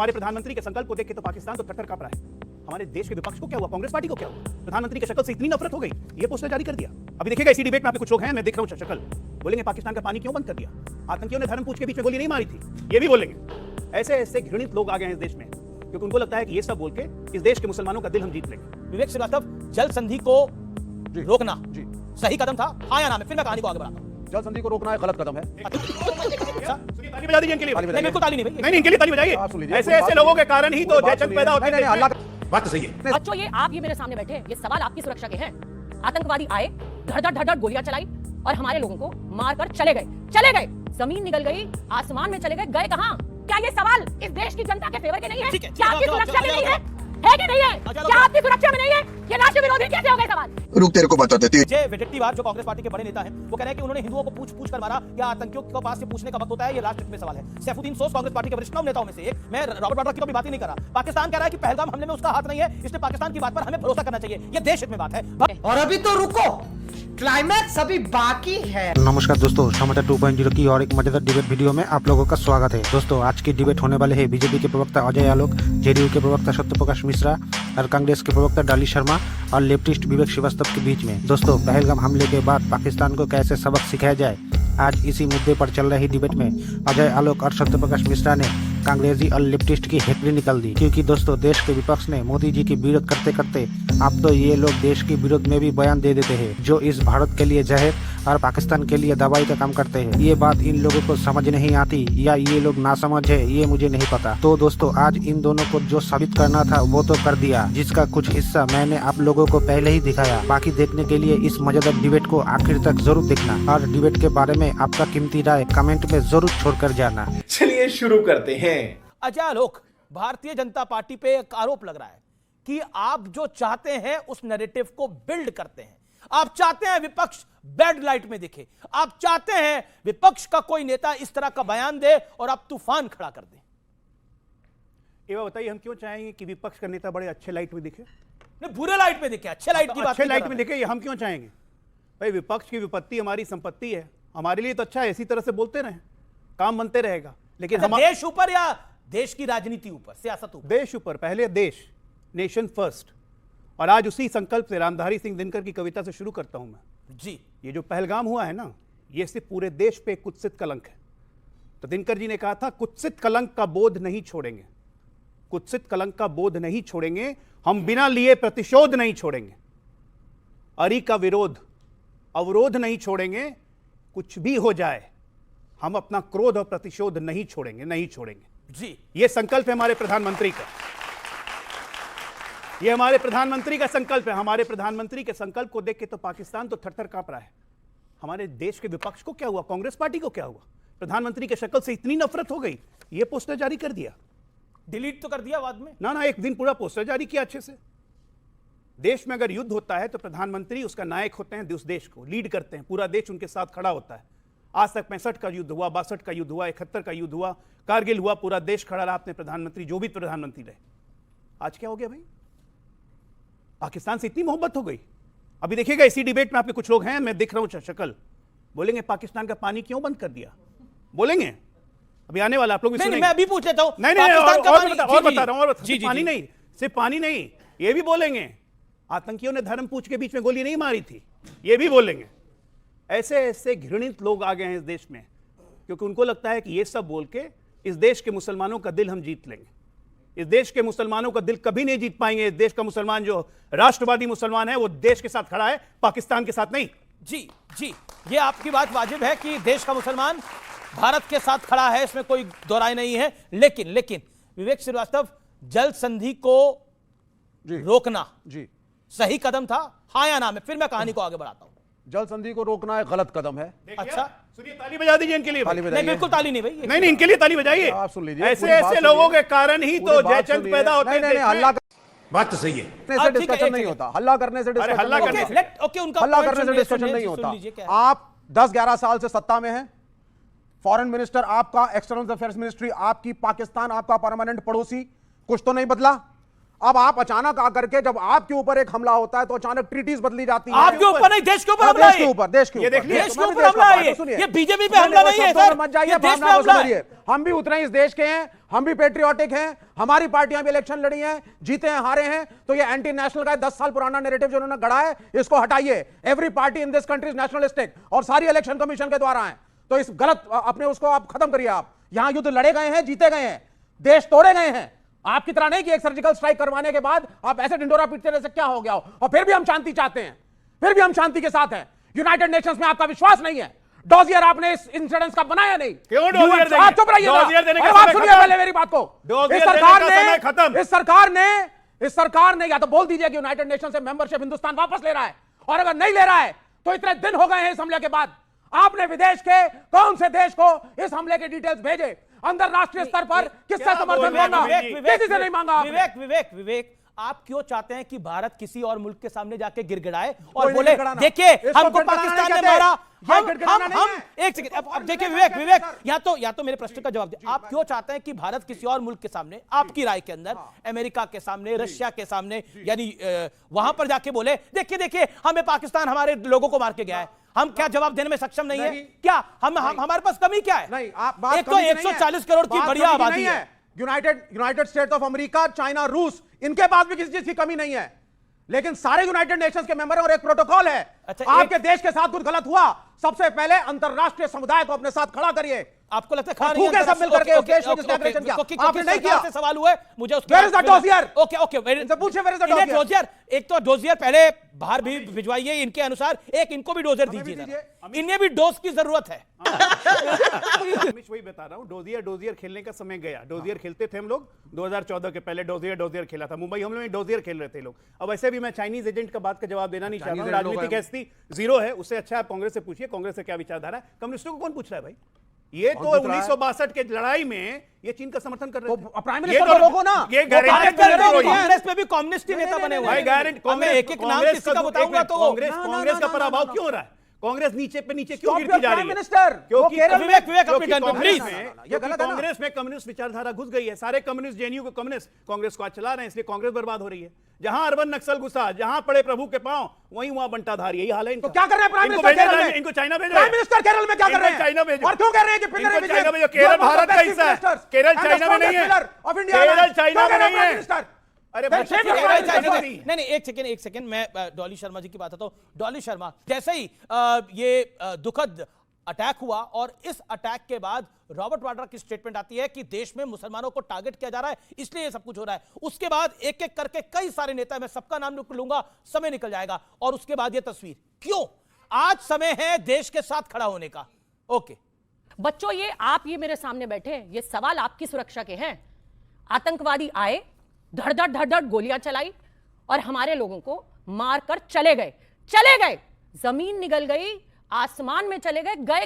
हमारे प्रधानमंत्री के संकल्प को देख के तो पाकिस्तान तो थर-थर कांप रहा है। हमारे देश के विपक्ष को क्या हुआ, कांग्रेस पार्टी को क्या हुआ, प्रधानमंत्री की शक्ल से इतनी नफरत हो गई, ये पोस्टर जारी कर दिया। अभी देखिएगा इसी डिबेट में आपके कुछ लोग हैं, मैं देख रहा हूं शक्ल, बोलेंगे पाकिस्तान का पानी क्यों बंद कर दिया, आतंकियों ने धर्म पूछ के बीच में गोली नहीं मारी थी, ये भी बोलेंगे। ऐसे ऐसे घृणित लोग आ गए हैं इस देश में, क्योंकि उनको लगता है कि ये सब बोल के इस देश के मुसलमानों का दिल हम जीत लेंगे। विवेक श्रीवास्तव, जल संधि को रोकना सही कदम था, हाँ या ना? फिर मैं कहानी को आगे बढ़ाता हूं। जल संधि को रोकना एक गलत कदम है। ताली बजा दीजिए इनके लिए। नहीं, बिल्कुल ताली नहीं भाई। नहीं, इनके लिए ताली बजाइए। ऐसे ऐसे लोगों के कारण ही तो जयचंद पैदा होते हैं। अल्लाह बात तो सही है। बच्चों, ये आप ये मेरे सामने बैठे हैं, ये सवाल आपकी सुरक्षा के हैं। आतंकवादी आए, धड़-धड़ गोलियां चलाई और हमारे लोगों को मारकर चले गए। जमीन निकल गई, आसमान में चले गए कहां? क्या ये सवाल इस देश की जनता के फेवर के नहीं है? क्या आपकी सुरक्षा में नहीं है कि नहीं है? क्या आपकी सुरक्षा में नहीं है? ये राष्ट्र विरोधी कैसे हो गए सवाल? रुक, तेरे को बता देती हूं। जय वेडेट्टीवार जो कांग्रेस पार्टी के बड़े नेता हैं, वो कह रहे हैं कि उन्होंने हिंदुओं को पूछ कर मारा या आतंकियों के पास से पूछने का वक्त होता है, ये राष्ट्र में सवाल है। सैफुद्दीन सोज कांग्रेस पार्टी के वरिष्ठ नेताओं में से एक, मैं रॉबर्ट वाड्रा की तो बात ही नहीं कर रहा। पाकिस्तान कह रहा है कि पहलगाम हमले में उसका हाथ नहीं है, इसलिए पाकिस्तान की बात पर हमें भरोसा करना चाहिए। ये देश हित में बात है। और अभी तो रुको, क्लाइमैक्स अभी बाकी है। नमस्कार दोस्तों, समाचार 2.0 की और एक मजेदार डिबेट वीडियो में आप लोगों का स्वागत है। दोस्तों, आज की डिबेट होने वाले है बीजेपी के प्रवक्ता अजय आलोक, जेडीयू के प्रवक्ता सत्यप्रकाश मिश्रा और कांग्रेस के प्रवक्ता डाली शर्मा और लेफ्टिस्ट विवेक श्रीवास्तव के बीच में। दोस्तों, पहलगाम हमले के बाद पाकिस्तान को कैसे सबक सिखाया जाए, आज इसी मुद्दे पर चल रही डिबेट में अजय आलोक और सत्यप्रकाश मिश्रा ने कांग्रेसी और लेफ्टिस्ट की हेकड़ी निकाल दी। क्योंकि दोस्तों, देश के विपक्ष ने मोदी जी की विरोध करते करते अब तो ये लोग देश के विरोध में भी बयान दे देते हैं, जो इस भारत के लिए जहर और पाकिस्तान के लिए दवाई का काम करते हैं। ये बात इन लोगों को समझ नहीं आती या ये लोग नासमझ है, ये मुझे नहीं पता। तो दोस्तों, आज इन दोनों को जो साबित करना था वो तो कर दिया, जिसका कुछ हिस्सा मैंने आप लोगों को पहले ही दिखाया। बाकी देखने के लिए इस मजेदार डिबेट को आखिर तक जरूर देखना और डिबेट के बारे में आपका कीमती राय कमेंट में जरूर छोड़ कर जाना। चलिए शुरू करते हैं। अजय आलोक, भारतीय जनता पार्टी पे एक आरोप लग रहा है कि आप जो चाहते हैं उस नैरेटिव को बिल्ड करते हैं। आप चाहते हैं विपक्ष बैड लाइट में दिखे, आप चाहते हैं विपक्ष का कोई नेता इस तरह का बयान दे और आप तूफान खड़ा कर दें। ये बात बताइए, हम क्यों चाहेंगे कि विपक्ष का नेता बड़े अच्छे लाइट में दिखे? नहीं, बुरे लाइट में दिखे, अच्छे लाइट की बात अच्छे लाइट में दिखे, ये हम क्यों चाहेंगे? भाई, विपक्ष की विपत्ति हमारी संपत्ति है, हमारे लिए तो अच्छा है, इसी तरह से बोलते रहे, काम बनते रहेगा। लेकिन हम देश ऊपर या देश की राजनीति ऊपर, सियासत ऊपर? देश ऊपर, पहले देश, नेशन फर्स्ट। और आज उसी संकल्प से रामधारी सिंह दिनकर की कविता से शुरू करता हूं मैं जी। ये जो पहलगाम हुआ है ना, ये सिर्फ पूरे देश पे कुत्सित कलंक है। तो दिनकर जी ने कहा था, कुत्सित कलंक का बोध नहीं छोड़ेंगे, कुत्सित कलंक का बोध नहीं छोड़ेंगे, हम बिना लिए प्रतिशोध नहीं छोड़ेंगे, अरी का विरोध अवरोध नहीं छोड़ेंगे, कुछ भी हो जाए हम अपना क्रोध और प्रतिशोध नहीं छोड़ेंगे जी। ये संकल्प है हमारे प्रधानमंत्री का, ये हमारे प्रधानमंत्री का संकल्प है। हमारे प्रधानमंत्री के संकल्प को देख के तो पाकिस्तान तो थर-थर कांप रहा है। हमारे देश के विपक्ष को क्या हुआ, कांग्रेस पार्टी को क्या हुआ, प्रधानमंत्री के शक्ल से इतनी नफरत हो गई, ये पोस्टर जारी कर दिया। डिलीट तो कर दिया बाद में ना, एक दिन पूरा पोस्टर जारी किया अच्छे से। देश में अगर युद्ध होता है तो प्रधानमंत्री उसका नायक होते हैं, उस देश को लीड करते हैं, पूरा देश उनके साथ खड़ा होता है। आज तक 65 का युद्ध हुआ, 62 का युद्ध हुआ, 71 का युद्ध हुआ, कारगिल हुआ, पूरा देश खड़ा रहा अपने प्रधानमंत्री, जो भी प्रधानमंत्री रहे। आज क्या हो गया भाई, पाकिस्तान से इतनी मोहब्बत हो गई। अभी देखिएगा इसी डिबेट में आपके कुछ लोग हैं, मैं देख रहा हूं शक्ल, बोलेंगे पाकिस्तान का पानी क्यों बंद कर दिया, बोलेंगे। अभी आने वाला आप लोग भी सुनेंगे। मैं अभी पूछ लेता हूं। नहीं, और बता रहा हूं, पानी नहीं, सिर्फ पानी नहीं, ये भी बोलेंगे आतंकियों ने धर्म पूछ के बीच में गोली नहीं मारी थी, ये भी बोलेंगे। ऐसे ऐसे घृणित लोग आ गए हैं इस देश में, क्योंकि उनको लगता है कि ये सब बोल के इस देश के मुसलमानों का दिल हम जीत लेंगे। इस देश के मुसलमानों का दिल कभी नहीं जीत पाएंगे। इस देश का मुसलमान जो राष्ट्रवादी मुसलमान है, वो देश के साथ खड़ा है, पाकिस्तान के साथ नहीं। जी जी, ये आपकी बात वाजिब है कि देश का मुसलमान भारत के साथ खड़ा है, इसमें कोई दो राय नहीं है। लेकिन विवेक श्रीवास्तव, जल संधि को रोकना जी सही कदम था, हाँ या ना? फिर मैं कहानी को आगे बढ़ाता हूं। जल संधि को रोकना एक गलत कदम है। अच्छा, सुनिए, ताली बजा दीजिए इनके लिए। नहीं, बिल्कुल ताली नहीं भाई। नहीं, इनके लिए ताली बजाइए। आप सुन लीजिए, ऐसे ऐसे लोगों के कारण ही तो जयचंद पैदा होते हैं। नहीं, हल्ला बात तो सही है। से डिस्कशन नहीं होता, हल्ला करने से डिस्कशन हल्ला करने से डिस्कशन नहीं होता। आप 10-11 साल से सत्ता में हैं, फॉरेन मिनिस्टर आपका, एक्सटर्नल अफेयर्स मिनिस्ट्री आपकी, पाकिस्तान आपका परमानेंट पड़ोसी, कुछ तो नहीं बदला। अब आप अचानक आकर के जब आपके ऊपर एक हमला होता है तो अचानक ट्रीटीज बदली जाती है। आपके ऊपर नहीं, देश के ऊपर हाँ, हमला देश है। के ऊपर, देश के ये ऊपर, देख लीजिए, देश के ऊपर हमला है। ये बीजेपी पे हमला नहीं है सर, मत जाइए, ये देश पे भावना को हमला है। समझिए। हम भी उतने ही इस देश के हैं, हम भी पेट्रियोटिक हैं, हमारी पार्टियां भी इलेक्शन लड़ी हैं, जीते हैं, हारे हैं। तो ये एंटी नेशनल का 10 साल पुराना नैरेटिव जो उन्होंने गढ़ा है, इसको हटाइए। Every party in this country is nationalistic और सारी इलेक्शन कमीशन के द्वारा है। तो इस गलत अपने उसको आप खत्म करिए। आप यहां युद्ध लड़े गए हैं, जीते गए हैं, देश तोड़े गए हैं। आपकी तरह नहीं कि एक सर्जिकल स्ट्राइक करवाने के बाद आप ऐसे ढिंडोरा पीटते रहे, क्या हो गया हो। और फिर भी हम शांति चाहते हैं, फिर भी हम शांति के साथ हैं। यूनाइटेड नेशंस में आपका विश्वास नहीं है। डोजियर आपने इस इंसिडेंस का बनाया नहीं। क्यों डोजियर देंगे? आप चुप रहिए ना। डोजियर देने का अरे आप समय सुनिए खत्म। पहले मेरी बात को। डोजियर इस देने सरकार का समय खत्म। इस सरकार ने या तो बोल दीजिए कि यूनाइटेड नेशन से मेंबरशिप हिंदुस्तान वापस ले रहा है, और अगर नहीं ले रहा है तो इतने दिन हो गए हैं इस हमले के बाद, आपने विदेश के कौन से देश को इस हमले के डिटेल्स भेजे? अंतरराष्ट्रीय स्तर पर किससे समर्थन मांगा? किसी से नहीं मांगा आपने। विवेक आप क्यों चाहते हैं कि भारत किसी और मुल्क के सामने जाके गिड़गिड़ाए कोई और नहीं बोले गिड़गिड़ाना। देखिए इसको हमको गिड़गिड़ाना पाकिस्तान नहीं ने कहते। मारा। ये गिड़गिड़ाना नहीं है। एक सेकंड, अब देखिए विवेक या तो मेरे प्रश्न का जवाब दीजिए। आप क्यों चाहते हैं कि भारत किसी और मुल्क के सामने, आपकी राय के अंदर, अमेरिका के सामने, रशिया के सामने, यानी वहां पर जाके बोले देखिए हमें पाकिस्तान हमारे लोगों को मार के गया है, हम क्या जवाब देने में सक्षम नहीं है? क्या हम हमारे पास कमी क्या है? नहीं, आप बात एक तो 140 करोड़ की बढ़िया आबादी है। United states of America, China, रूस, इनके पास भी किसी चीज की कमी नहीं है, लेकिन सारे यूनाइटेड नेशंस के मेंबर हैं और एक प्रोटोकॉल है। अच्छा, आपके देश के साथ कुछ गलत हुआ, सबसे पहले अंतरराष्ट्रीय समुदाय को अपने साथ खड़ा करिए। आपको लगता है खड़ा थूके नहीं सब मिल करके उस देश को जिसने aggression किया। आपने नहीं किया। से सवाल हुए मुझे उसके Where is the dossier? Okay इनसे पूछिए, where is the इन्हें dossier? डोजियर, एक तो डोजियर पहले बाहर भी भिजवाइए इनके अनुसार, एक इनको भी डोजियर हमें भी दीजिए दीजिए। जरा। इन्हें भी डोज की जरूरत है। अमिश वही बता रहा हूं, डोजियर खेलने का समय गया। डोजियर खेलते थे हम लोग 2014 के पहले, डोजियर खेला था मुंबई हमले में, डोजियर खेल रहे थे लोग। अब वैसे भी मैं चाइनीज एजेंट का बात का जवाब देना नहीं चाहता हूं, राजनीतिक हस्ती जीरो है, उससे अच्छा आप कांग्रेस से पूछिए कांग्रेस से क्या विचारधारा है। कम्युनिस्टों को कौन पूछ रहा है भाई? ये तो 1962 के लड़ाई में ये चीन का समर्थन कर रहे थे। प्राइम मिनिस्टर को रोको ना। ये कांग्रेस में भी कम्युनिस्ट ही नेता बने हुए भाई हैं। गारंटी अब मैं एक नाम किसी का बताऊंगा तो कांग्रेस का पराभव क्यों हो रहा है? कांग्रेस नीचे पे नीचे क्यों Stop गिरती your जा रही प्राइम है? मिनिस्टर। क्योंकि वो केरल में- विवेक अपनी टर्न पे कांग्रेस प्लीज। में ये गलत है ना। कांग्रेस में कम्युनिस्ट विचारधारा घुस गई है। सारे कम्युनिस्ट जेएनयू के कम्युनिस्ट कांग्रेस को आज चला रहे हैं, इसलिए कांग्रेस बर्बाद हो रही है। जहां अरबन नक्सल घुसा, जहां पड़े प्रभु के पांव, वहीं वहां बंटाधारी। यही हाल है इनका। तो क्या कर रहे हैं प्राइम इनको मिनिस्टर भेजा केरल जाए, में? इनको चाइना भेजा प्राइम मिनिस्टर केरल में क्या कर रहे हैं? चाइना भेजो। और क्यों कह रहे हैं कि पिनराई इनको विजयन- चाइना भेजो। केरल भारत का हिस्सा है, केरल And the चाइना में नहीं है। strongest pillar of India Kerala alliance। China क्यों में कह रहे हैं नहीं प्राइम है। मिनिस्टर? अरे Then shame your prime minister. नहीं एक सेकंड मैं डॉली शर्मा जी की बात आता हूं। डॉली शर्मा, जैसे ही ये दुखद अटैक हुआ और इस अटैक के बाद रॉबर्ट वाड्रा की स्टेटमेंट आती है कि देश में मुसलमानों को टारगेट किया जा रहा है, इसलिए ये सब कुछ हो रहा है। उसके बाद एक एक करके कई सारे नेता, मैं सबका नाम लूंगा, समय निकल जाएगा, और उसके बाद ये तस्वीर। क्यों आज समय है देश के साथ खड़ा होने का? ओके बच्चों, ये आप ये मेरे सामने बैठे हैं, ये सवाल आपकी सुरक्षा के हैं। आतंकवादी आए, धड़-धड़ गोलियां चलाई और हमारे लोगों को मारकर चले गए। जमीन निगल गई, आसमान में चले गए। गए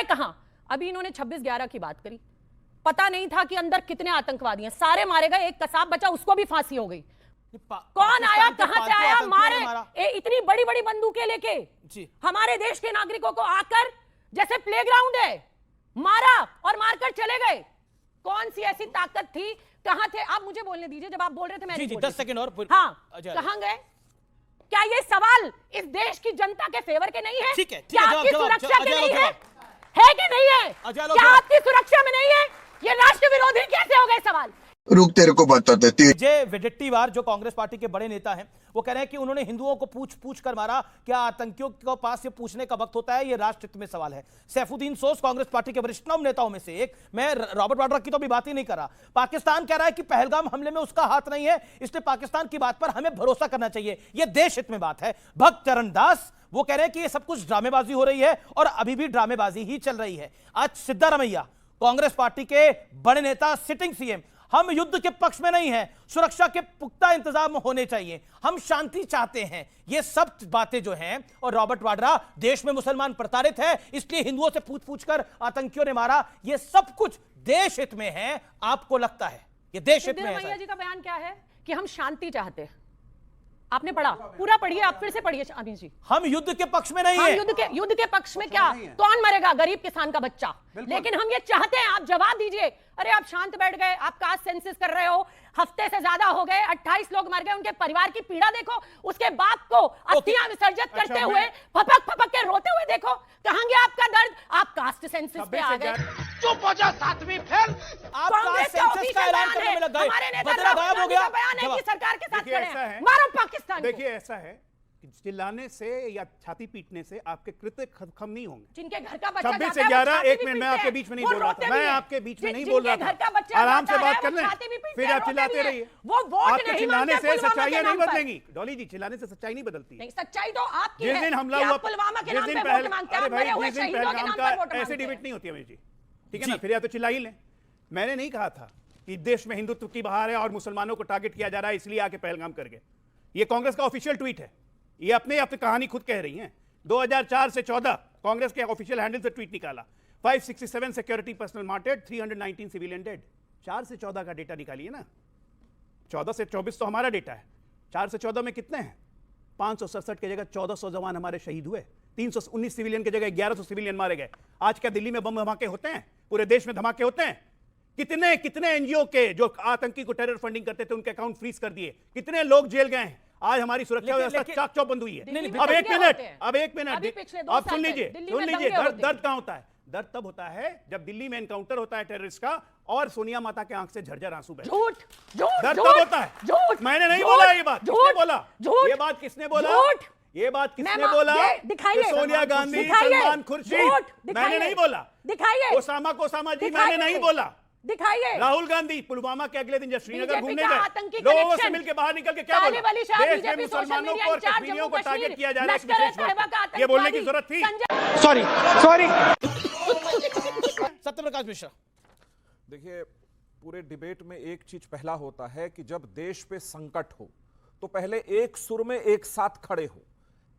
कहां? अभी इन्होंने 26/11 की बात करी। पता नहीं था कि अंदर कितने आतंकवादी हैं, सारे मारे गए, एक कसाब बचा, उसको भी फांसी हो गई। कौन आया, कहां से आया? मारे इतनी बड़ी बंदूकें लेके जी। हमारे देश के नागरिकों को आकर, जैसे प्लेग्राउंड है, मारा और मारकर चले गए। कौन सी ऐसी ताकत थी? कहां थे? आप मुझे बोलने दीजिए, जब आप बोल रहे थे मैं जी, नहीं बोल 10 रही थी। सेकंड और हाँ, अच्छा। कहां गए? क्या ये सवाल इस देश की जनता के फेवर के नहीं है? ठीक है, क्या जवाब, आपकी जवाब, सुरक्षा के जवाब, नहीं जवाब। है कि नहीं है? अच्छा, क्या आपकी सुरक्षा में नहीं है? ये राष्ट्र विरोधी कैसे हो गए सवाल? रुक तेरे को बताते थे। जय वेडेट्टीवार जो कांग्रेस पार्टी के बड़े नेता हैं, वो कह रहे हैं कि उन्होंने हिंदुओं को पूछ कर मारा। क्या आतंकियों के पास ये पूछने का वक्त होता है? ये राष्ट्र हित में सवाल है। सैफुद्दीन सोस कांग्रेस पार्टी के वरिष्ठतम नेताओं में से एक, मैं रॉबर्ट वाड्रा की तो भी बात ही नहीं कर रहा। पाकिस्तान कह रहा है कि पहलगाम हमले में उसका हाथ नहीं है, इसलिए पाकिस्तान की बात पर हमें भरोसा करना चाहिए। यह देश हित में बात है। भक्त चरण दास वो कह रहे हैं कि ये सब कुछ ड्रामेबाजी हो रही है और अभी भी ड्रामेबाजी ही चल रही है। आज सिद्धारमैया कांग्रेस पार्टी के बड़े नेता, सिटिंग सीएम, हम युद्ध के पक्ष में नहीं हैं, सुरक्षा के पुख्ता इंतजाम होने चाहिए, हम शांति चाहते हैं। ये सब बातें जो हैं, और रॉबर्ट वाड्रा देश में मुसलमान प्रताड़ित है इसलिए हिंदुओं से पूछ कर आतंकियों ने मारा, ये सब कुछ देश हित में है। आपको लगता है ये देश हित में है? सिद्धरामैया जी का बयान क्या है कि हम शांति चाहते हैं। आपने पढ़ा, पूरा पढ़िए, आप फिर से पढ़िए अमीन जी। हम युद्ध के पक्ष में नहीं हम है। युद्ध के पक्ष में क्या? कौन मरेगा? गरीब किसान का बच्चा। लेकिन हम ये चाहते हैं, आप जवाब दीजिए। अरे आप शांत बैठ गए, आप कास्ट सेंसस कर रहे हो, हफ्ते से ज्यादा हो गए, 28 लोग मर गए, उनके परिवार की पीड़ा देखो, उसके बाप को अस्थियां विसर्जित करते हुए फपक फपक के रोते हुए देखो, कहां गया आपका दर्द? आप कास्ट सेंसस पे आ गए। चुप हो जा, सातवीं फेल। आप कांग्रेस का सेंसस का ऐलान करने में लग गए, हमारे नेता बदला गायब हो गया। बयान है कि सरकार के साथ देखिए, खड़े ऐसा हैं, है। मारो पाकिस्तान को। देखिए ऐसा है कि चिल्लाने से या छाती पीटने से आपके कृत्य खत्म नहीं होंगे। जिनके घर का बच्चा 26 जाता से है, वो 11 छाती एक भी मिनट में पीटते आपके हैं, बीच में नहीं वो बोल रहा रोते था, भी मैं हैं। आपके बीच में नहीं बोल रहा जिनके घर का था, बच्चा आराम से जाता बात है, कर वो लें, छाती भी पीटते फिर हैं, आप रोते चिल्लाते भी हैं। रहिए। वो वोट आपके नहीं चिल्लाने मांगते से पुलवामा के सच्चाइयां नहीं नाम पर। बदलेंगी डॉली जी, चिल्लाने से सच्चाई नहीं बदलती। नहीं, सच्चाई तो आपकी जिस है दिन हमला कि हुआ, आप पुलवामा के जिस नाम दिन पे वोट मांगते हैं, अरे आप मरे भाई हुए जिस दिन शहीदों के पहलगाम नाम का पर वोट ऐसे मांगते डिबेट हैं। नहीं होती अमीर जी, ठीक है ना? फिर या तो चिल्ला ही लें। मैंने नहीं कहा था कि देश में हिंदुत्व की बहार है और मुसलमानों को टारगेट किया जा रहा है इसलिए आके पहलगाम कर गए। ये कांग्रेस का ऑफिशियल ट्वीट है, ये अपने कहानी खुद कह रही हैं। 2004 से 14 कांग्रेस के ऑफिशियल हैंडल से ट्वीट निकाला। 567 सिक्योरिटी पर्सनल मार्टेड, 319 सिविलियन डेड। 4 से 14 का डेटा निकालिए ना, 14 से 24 तो हमारा डेटा है, 4 से 14 में कितने हैं? 567 की जगह 1400 जवान हमारे शहीद हुए, 319 सिविलियन की जगह 1100 सिविलियन मारे गए। आज क्या दिल्ली में बम धमाके होते हैं? पूरे देश में धमाके होते हैं? कितने कितने एनजीओ के जो आतंकी को टेरर फंडिंग करते थे उनके अकाउंट फ्रीज कर दिए, कितने लोग जेल गए हैं। आज हमारी सुरक्षा व्यवस्था चाक चौबंद बंद हुई है। दिल्ली में अब एक दंगे मिनट, होते हैं। अब एक मिनट, अभी पिछले 2 आप साल सुन में लीजिए, दिल्ली सुन में लीजिए, दंगे होते दर्द दर्द कहां होता है? दर्द तब होता है जब दिल्ली में एनकाउंटर होता है टेररिस्ट का और सोनिया माता के आंख से झरझर आंसू बहते हैं। झूठ झूठ दर्द झूठ, तब होता है। झूठ मैंने नहीं झूठ, बोला ये बात, किसने झूठ, बोला? झूठ, ये बात किसने बोला? झूठ। ये बात किसने मैं बोला? दिखाइए, कि सोनिया गांधी, दिखाइए, सलमान खुर्शीद। झूठ, मैंने दिखाइए, नहीं बोला। दिखाइए, ओसामा जी, मैंने दिखाइए, नहीं बोला। दिखाइए। राहुल गांधी पुलवामा के अगले दिन जब श्रीनगर बीजेपी घूमने का आतंकी गए, लोगों से कनेक्शन। मिलकर बाहर निकल के क्या तालिब बोला? अली शाह, देश में बीजेपी सोशल मुसलमानों मीडिया को और इंचार्ज कश्मीरियों को जम्मू टारगेट कश्मीर, किया जा रहा है, इस लश्कर विशेष तैयबा का वक्त। ये बोलने की आतंकवादी जरूरत थी? सॉरी सत्यप्रकाश मिश्रा, देखिए, पूरे डिबेट में एक चीज पहला होता है कि जब देश पे संकट हो तो पहले एक सुर में एक साथ खड़े हो।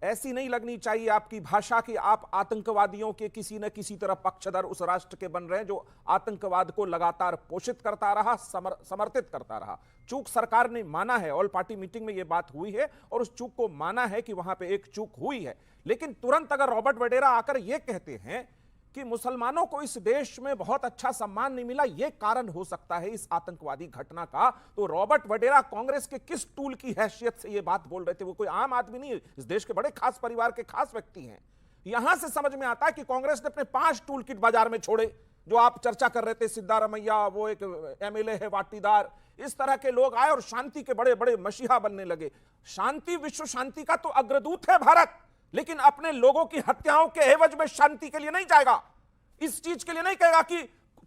ऐसी नहीं लगनी चाहिए आपकी भाषा कि आप आतंकवादियों के किसी न किसी तरह पक्षधर उस राष्ट्र के बन रहे हैं जो आतंकवाद को लगातार पोषित करता रहा, समर्थित करता रहा। चूक सरकार ने माना है, ऑल पार्टी मीटिंग में यह बात हुई है और उस चूक को माना है कि वहां पे एक चूक हुई है। लेकिन तुरंत अगर रॉबर्ट वडेरा आकर यह कहते हैं कि मुसलमानों को इस देश में बहुत अच्छा सम्मान नहीं मिला, यह कारण हो सकता है इस आतंकवादी घटना का, तो रॉबर्ट वडेरा कांग्रेस के किस टूल की हैसियत से यह बात बोल रहे थे? वो कोई आम आदमी नहीं है, इस देश के बड़े खास परिवार के खास व्यक्ति हैं। यहां से समझ में आता है कि कांग्रेस ने अपने 5 टूल किट बाजार में छोड़े, जो आप चर्चा कर रहे थे, सिद्धारमैया, वो एक एमएलए है वाटीदार, इस तरह के लोग आए और शांति के बड़े बड़े मसीहा बनने लगे। शांति, विश्व शांति का तो अग्रदूत है भारत, लेकिन अपने लोगों की हत्याओं के एवज में शांति के लिए नहीं जाएगा। इस चीज के लिए नहीं कहेगा कि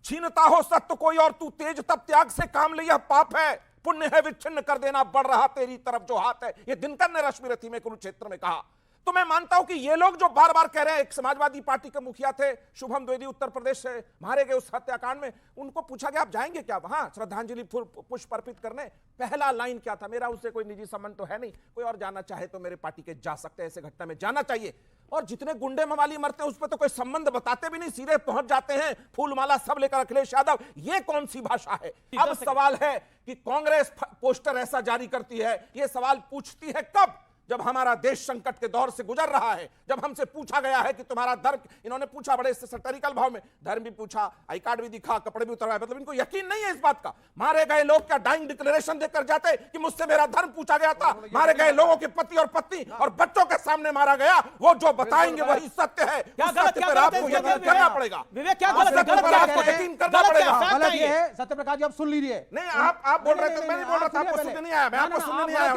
छीनता हो सत्य कोई और तू तेज तब त्याग से काम ले, यह पाप है, पुण्य है विच्छिन्न कर देना, बढ़ रहा तेरी तरफ जो हाथ है। यह दिनकर ने रश्मि रथी में कुरुक्षेत्र में कहा। तो मैं मानता हूं कि ये लोग जो बार बार कह रहे हैं, एक समाजवादी पार्टी के मुखिया थे शुभम द्विवेदी, उत्तर प्रदेश से मारे गए उस हत्याकांड में, उनको पूछा गया आप जाएंगे क्या वहां श्रद्धांजलि पुष्प अर्पित करने? पहला लाइन क्या था? मेरा उससे कोई निजी संबंध तो है नहीं, कोई और जाना चाहे तो मेरे पार्टी के जा सकते हैं, ऐसे घटना में जाना चाहिए। और जितने गुंडे मवाली मरते हैं उस पर तो कोई संबंध बताते भी नहीं, सीधे पहुंच जाते हैं, फूलमाला सब लेकर अखिलेश यादव। ये कौन सी भाषा है? अब सवाल है कि कांग्रेस पोस्टर ऐसा जारी करती है, यह सवाल पूछती है कब? जब हमारा देश संकट के दौर से गुजर रहा है, जब हमसे पूछा गया है कि तुम्हारा धर्म, इन्होंने पूछा बड़े सैटिरिकल भाव में, धर्म भी पूछा, आई कार्ड भी दिखा, कपड़े भी उतरवाए, मतलब इनको यकीन नहीं है इस बात का। मारे गए लोग क्या डाइंग डिक्लेरेशन देकर जाते कि मुझसे मेरा धर्म पूछा गया था? मारे गए लोगों के पति और पत्नी और बच्चों के सामने मारा गया, वो जो बताएंगे वही सत्य है। क्या उस गलत सत्य पर आपको यकीन करना पड़ेगा। विवेक, क्या गलत है? सत्य पर आपको यकीन करना पड़ेगा। गलत ये है सत्यप्रकाश जी, आप सुन लीजिए। नहीं, आप बोल रहे थे, मैं नहीं बोल रहा था, आपको सुनने नहीं आया, मैं आपको सुनने नहीं आया।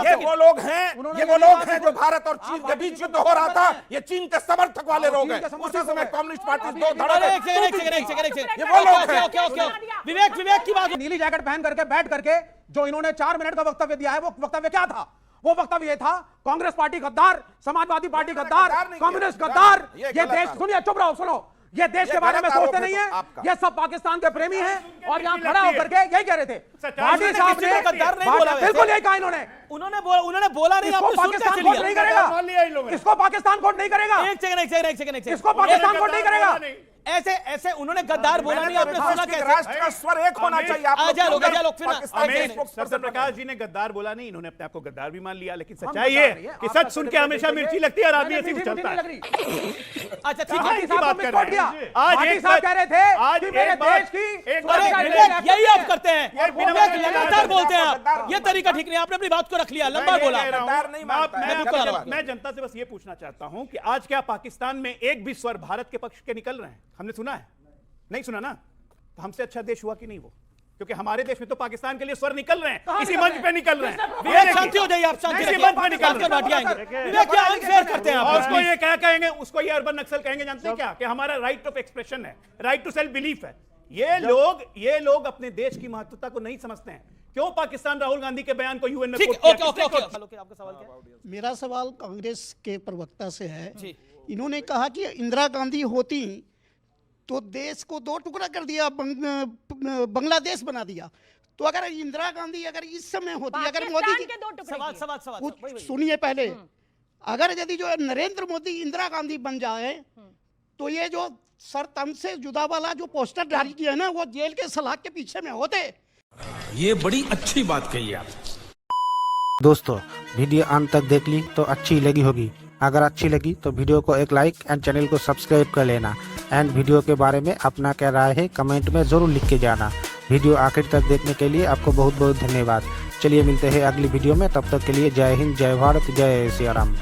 ये वो लोग हैं, ये वो लोग हैं जो भारत और चीन के बीच युद्ध हो रहा था, ये चीन के समर्थक वाले लोग हैं। उसी समय कम्युनिस्ट पार्टी दो धड़े। ये वो लोग हैं। विवेक की बात, नीली जैकेट पहन करके बैठ करके जो इन्होंने 4 मिनट का वक्तव्य दिया है, वो वक्तव्य क्या था? वो वक्तव्य ये था, कांग्रेस पार्टी गद्दार, समाजवादी पार्टी गद्दार, कम्युनिस्ट गद्दार। ये देश, सुनिए, चुप रहो, सुनो, ये देश के बारे में सोचते नहीं है, ये सब पाकिस्तान के प्रेमी हैं और यहाँ खड़ा होकर के यही कह रहे थे। भाटी साहब ने गद्दार नहीं बोला, बिल्कुल यही कहा इन्होंने। उन्होंने बोला नहीं, इसको पाकिस्तान कोर्ट नहीं करेगा, इसको पाकिस्तान कोर्ट नहीं करेगा, एक सेकंड, इसको पाकिस्तान कोर्ट नहीं करेगा। ऐसे ऐसे उन्होंने गद्दार बोला नहीं, आपने सुना कैसे? राष्ट्र का स्वर एक होना चाहिए। आप अजय लोग फिर ना सत्य प्रकाश जी ने गद्दार बोला नहीं, इन्होंने अपने आप को गद्दार भी मान लिया, लेकिन सच्चाई ये कि सच सुन के हमेशा मिर्ची लगती है और आदमी ऐसी चलता है। अच्छा ठीक कहाँ है, की बात कर रहे हैं? आज एक साहब कह रहे थे आज कि मेरे एक बात- देश की एक बात- यही आप करते हैं, बिना लगातार बोलते हैं आप, ये तरीका ठीक नहीं, आपने अपनी बात को रख लिया, लंबा बोला। मैं जनता से बस ये पूछना चाहता हूं कि आज क्या पाकिस्तान में एक भी स्वर भारत के पक्ष के निकल रहे हैं? हमने सुना है? नहीं सुना ना? तो हमसे अच्छा देश हुआ कि नहीं वो? क्योंकि हमारे देश में तो पाकिस्तान के लिए स्वर निकल रहे हैं, इसी मंच पे निकल रहे हैं। शांति हो जाइए, आप शांति इसी रखिए, मंच पे निकल रहे बात आएंगे। विवेक क्या अनफेयर करते हैं और आप? उसको ये क्या कहेंगे? उसको ये अर्बन नक्सल कहेंगे, जानते हैं क्या? कि हमारा राइट ऑफ एक्सप्रेशन है, राइट टू सेल्फ बिलीफ है। ये लोग अपने देश की महत्वता को नहीं समझते हैं। क्यों पाकिस्तान राहुल गांधी के बयान को यूएन में कोट किया? ओके आपका सवाल क्या है? मेरा सवाल कांग्रेस के प्रवक्ता से है। जी। इन्होंने कहा कि इंदिरा गांधी होती तो देश को दो टुकड़ा कर दिया, बांग्लादेश बना दिया। तो अगर इंदिरा गांधी अगर इस समय होती, अगर मोदी पाकिस्तान जी के दो टुकड़े सवाल किए। सवाल सवाल कुछ सुनिए पहले, अगर यदि जो नरेंद्र मोदी इंदिरा गांधी बन जाए तो ये जो सर तन से जुदा वाला जो पोस्टर जारी किया है ना, वो जेल के सलाख के पीछे में होते। ये बड़ी अच्छी बात कही आप। दोस्तों वीडियो अंत तक देख ली तो अच्छी लगी होगी। अगर अच्छी लगी तो वीडियो को एक लाइक एंड चैनल को सब्सक्राइब कर लेना। एंड वीडियो के बारे में अपना क्या राय है कमेंट में ज़रूर लिख के जाना। वीडियो आखिर तक देखने के लिए आपको बहुत बहुत धन्यवाद। चलिए मिलते हैं अगली वीडियो में, तब तक के लिए जय हिंद, जय भारत, जय सिया राम।